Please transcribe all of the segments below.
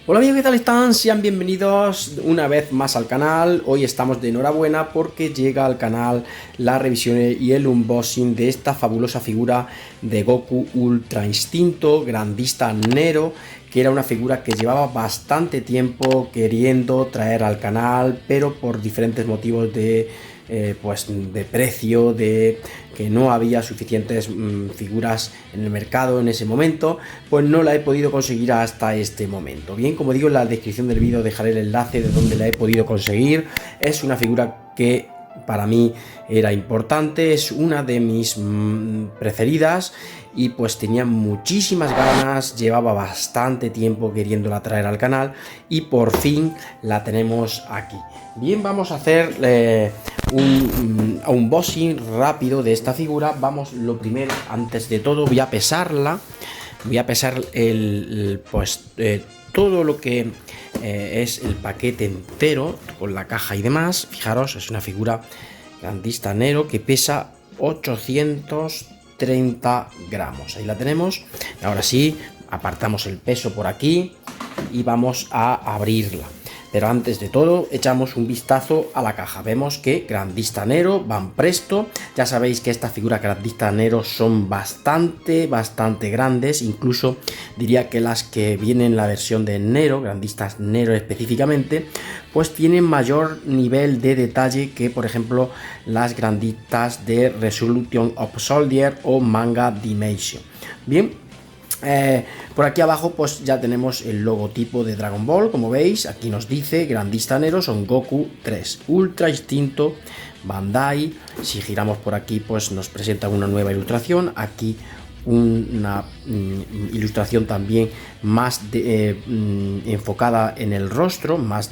Hola amigos, ¿qué tal están? Sean bienvenidos una vez más al canal. Hoy estamos de enhorabuena porque llega al canal la revisión y el unboxing de esta fabulosa figura de Goku Ultra Instinto Grandista Nero, que era una figura que llevaba bastante tiempo queriendo traer al canal, pero por diferentes motivos de precio, de que no había suficientes figuras en el mercado en ese momento, pues no la he podido conseguir hasta este momento. Bien, como digo, en la descripción del vídeo dejaré el enlace de donde la he podido conseguir. Es una figura que para mí era importante, es una de mis preferidas y pues tenía muchísimas ganas, llevaba bastante tiempo queriéndola traer al canal y por fin la tenemos aquí. Bien, vamos a hacer un unboxing rápido de esta figura. Vamos, lo primero, antes de todo, voy a pesarla. Voy a pesar todo lo que es el paquete entero con la caja y demás. Fijaros, es una figura Grandista Nero que pesa 830 gramos. Ahí la tenemos. Ahora sí, apartamos el peso por aquí y vamos a abrirla. Pero antes de todo, echamos un vistazo a la caja. Vemos que Grandista Nero van presto. Ya sabéis que estas figuras Grandista Nero son bastante grandes. Incluso diría que las que vienen en la versión de Nero, Grandistas Nero específicamente, pues tienen mayor nivel de detalle que, por ejemplo, las Grandistas de Resolution of Soldier o Manga Dimension. Bien. Por aquí abajo pues ya tenemos el logotipo de Dragon Ball, como veis, aquí nos dice Grandista Nero Son Goku 3, Ultra Instinto Bandai. Si giramos por aquí pues nos presenta una nueva ilustración, aquí una ilustración también más enfocada en el rostro, más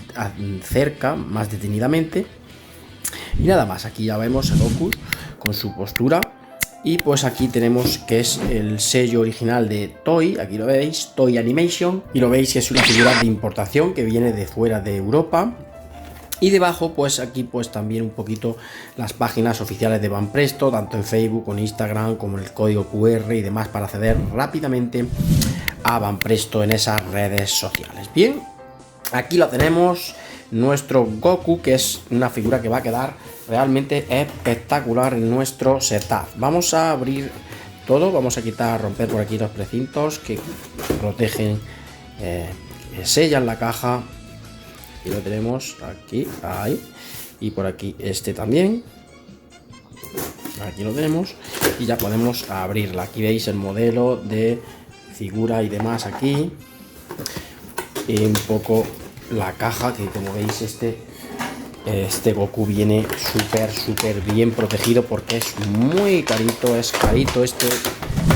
cerca, más detenidamente. Y nada más, aquí ya vemos a Goku con su postura. Y pues aquí tenemos que es el sello original de Toei, aquí lo veis, Toei Animation, y lo veis que es una figura de importación que viene de fuera de Europa. Y debajo pues aquí pues también un poquito las páginas oficiales de Banpresto, tanto en Facebook, en Instagram, como el código QR y demás para acceder rápidamente a Banpresto en esas redes sociales. Bien, aquí lo tenemos, nuestro Goku, que es una figura que va a quedar realmente espectacular en nuestro setup. Vamos a abrir todo, vamos a quitar, romper por aquí los precintos que protegen, que sellan la caja. Aquí lo tenemos, aquí, ahí, y por aquí este también. Aquí lo tenemos y ya podemos abrirla. Aquí veis el modelo de figura y demás aquí. Y un poco la caja, que como veis este Goku viene súper bien protegido porque es muy carito, es carito. Este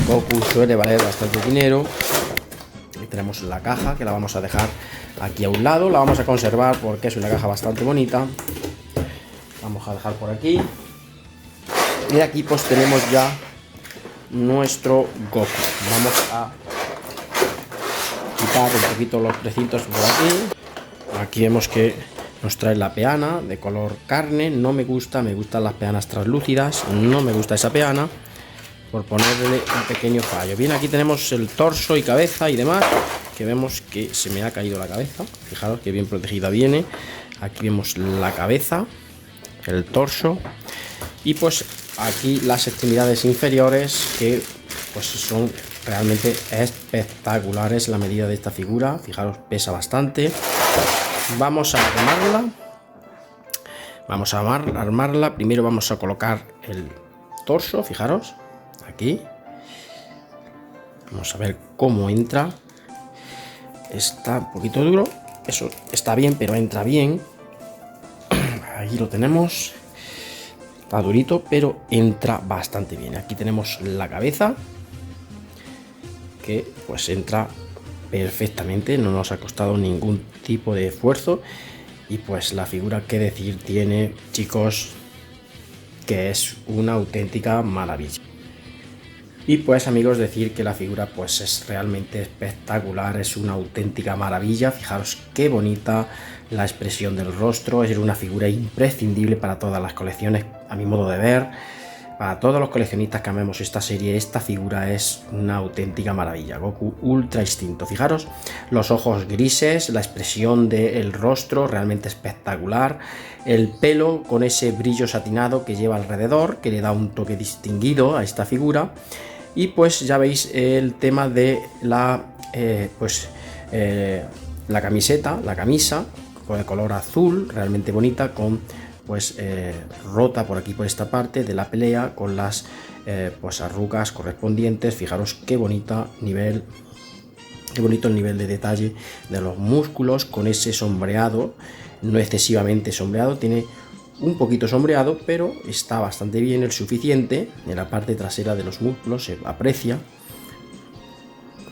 Goku suele valer bastante dinero. Ahí tenemos la caja, que la vamos a dejar aquí a un lado, la vamos a conservar porque es una caja bastante bonita. Vamos a dejar por aquí. Y aquí pues tenemos ya nuestro Goku. Vamos a quitar un poquito los precintos por aquí. Aquí vemos que nos trae la peana de color carne. No me gusta, me gustan las peanas translúcidas. No me gusta esa peana, por ponerle un pequeño fallo. Bien, aquí tenemos el torso y cabeza y demás, que vemos que se me ha caído la cabeza. Fijaros que bien protegida viene. Aquí vemos la cabeza, el torso y pues aquí las extremidades inferiores, que pues son realmente espectaculares. La medida de esta figura, fijaros, pesa bastante. Vamos a armarla. Vamos a armarla. Primero vamos a colocar el torso, fijaros, aquí. Vamos a ver cómo entra. Está un poquito duro. Eso está bien, pero entra bien. Ahí lo tenemos. Está durito, pero entra bastante bien. Aquí tenemos la cabeza, que pues entra perfectamente, no nos ha costado ningún tipo de esfuerzo. Y pues la figura, que decir tiene, chicos, que es una auténtica maravilla. Y pues amigos, decir que la figura pues es realmente espectacular, es una auténtica maravilla. Fijaros qué bonita la expresión del rostro, es una figura imprescindible para todas las colecciones a mi modo de ver. Para todos los coleccionistas que amemos esta serie, esta figura es una auténtica maravilla. Goku ultra instinto. Fijaros los ojos grises, la expresión del rostro realmente espectacular. El pelo con ese brillo satinado que lleva alrededor, que le da un toque distinguido a esta figura. Y pues ya veis el tema de la camiseta, la camisa con el color azul, realmente bonita, con pues rota por aquí, por esta parte de la pelea, con las pues arrugas correspondientes. Fijaros qué bonito el nivel de detalle de los músculos, con ese sombreado, no excesivamente sombreado, tiene un poquito sombreado, pero está bastante bien, el suficiente. En la parte trasera de los músculos se aprecia,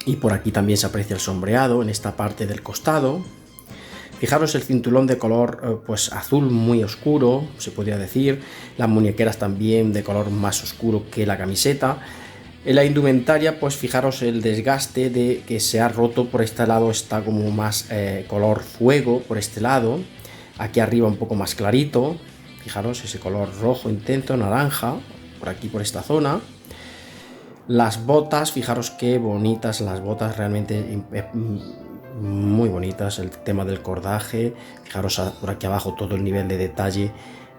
y por aquí también se aprecia el sombreado en esta parte del costado. Fijaros el cinturón de color pues azul muy oscuro, se podría decir. Las muñequeras también de color más oscuro que la camiseta. En la indumentaria, pues fijaros el desgaste de que se ha roto. Por este lado está como más color fuego, por este lado. Aquí arriba un poco más clarito. Fijaros ese color rojo intenso, naranja, por aquí, por esta zona. Las botas, fijaros qué bonitas las botas, realmente muy bonitas. El tema del cordaje, fijaros por aquí abajo todo el nivel de detalle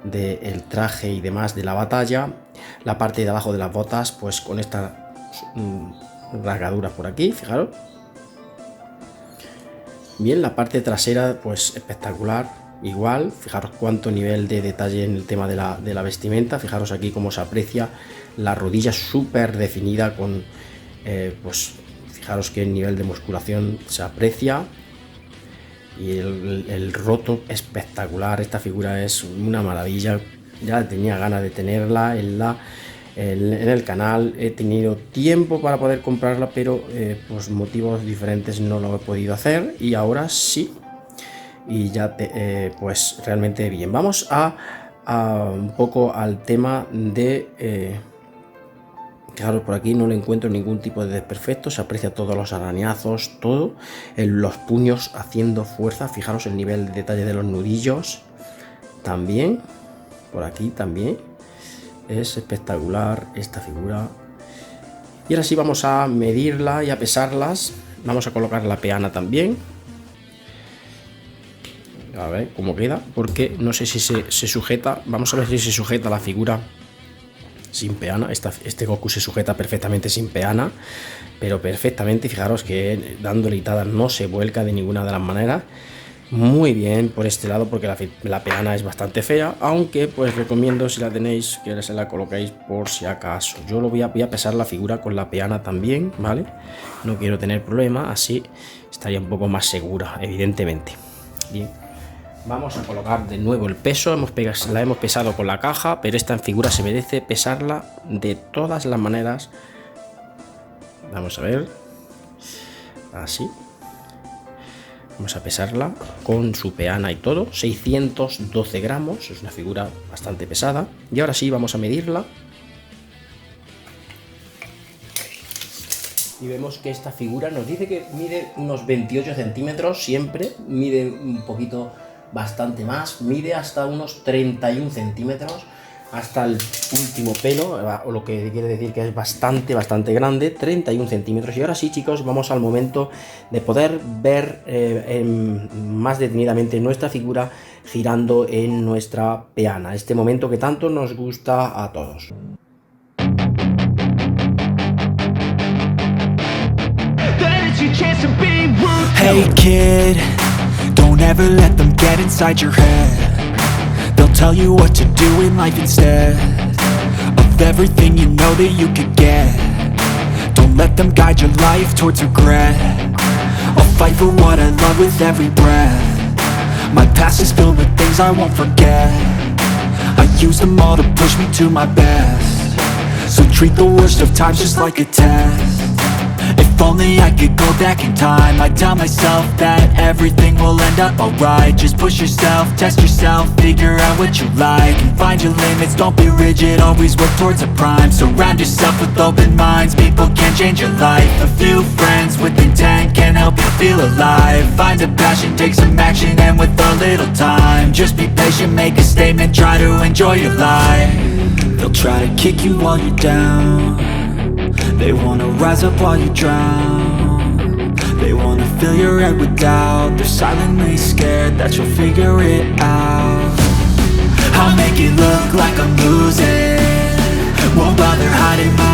del traje y demás de la batalla. La parte de abajo de las botas, pues con esta rasgadura por aquí, fijaros. Bien, la parte trasera, pues espectacular, igual. Fijaros cuánto nivel de detalle en el tema de la vestimenta. Fijaros aquí cómo se aprecia la rodilla súper definida con pues fijaros que el nivel de musculación se aprecia, y el roto espectacular. Esta figura es una maravilla, ya tenía ganas de tenerla en el canal. He tenido tiempo para poder comprarla, pero por motivos diferentes no lo he podido hacer, y ahora sí, y ya pues realmente bien. Vamos a un poco al tema de fijaros, por aquí no le encuentro ningún tipo de desperfecto, se aprecia todos los arañazos, todo, los puños haciendo fuerza. Fijaros el nivel de detalle de los nudillos también, por aquí también, es espectacular esta figura. Y ahora sí vamos a medirla y a pesarlas. Vamos a colocar la peana también, a ver cómo queda, porque no sé si se sujeta. Vamos a ver si se sujeta la figura sin peana. Este Goku se sujeta perfectamente sin peana, pero perfectamente. Fijaros que dándole itadas no se vuelca de ninguna de las maneras. Muy bien por este lado, porque la peana es bastante fea, aunque pues recomiendo, si la tenéis, que se la colocáis por si acaso. Yo voy a pesar la figura con la peana también, ¿vale? No quiero tener problema, así estaría un poco más segura, evidentemente. Bien. Vamos a colocar de nuevo el peso. La hemos pesado con la caja, pero esta figura se merece pesarla de todas las maneras. Vamos a ver. Así. Vamos a pesarla con su peana y todo. 612 gramos. Es una figura bastante pesada. Y ahora sí, vamos a medirla. Y vemos que esta figura nos dice que mide unos 28 centímetros. Siempre mide un poquito bastante más, mide hasta unos 31 centímetros, hasta el último pelo, o lo que quiere decir que es bastante grande, 31 centímetros. Y ahora sí, chicos, vamos al momento de poder ver más detenidamente nuestra figura girando en nuestra peana, este momento que tanto nos gusta a todos. Hey kid, don't ever let them get inside your head. They'll tell you what to do in life instead of everything you know that you could get. Don't let them guide your life towards regret. I'll fight for what I love with every breath. My past is filled with things I won't forget. I use them all to push me to my best. So treat the worst of times just like a test. If only I could go back in time, I'd tell myself that everything will end up alright. Just push yourself, test yourself, figure out what you like, and find your limits, don't be rigid, always work towards a prime. Surround yourself with open minds, people can change your life. A few friends with intent can help you feel alive. Find a passion, take some action, and with a little time, just be patient, make a statement, try to enjoy your life. They'll try to kick you while you're down. They wanna rise up while you drown. They wanna fill your head with doubt. They're silently scared that you'll figure it out. I'll make it look like I'm losing. Won't bother hiding my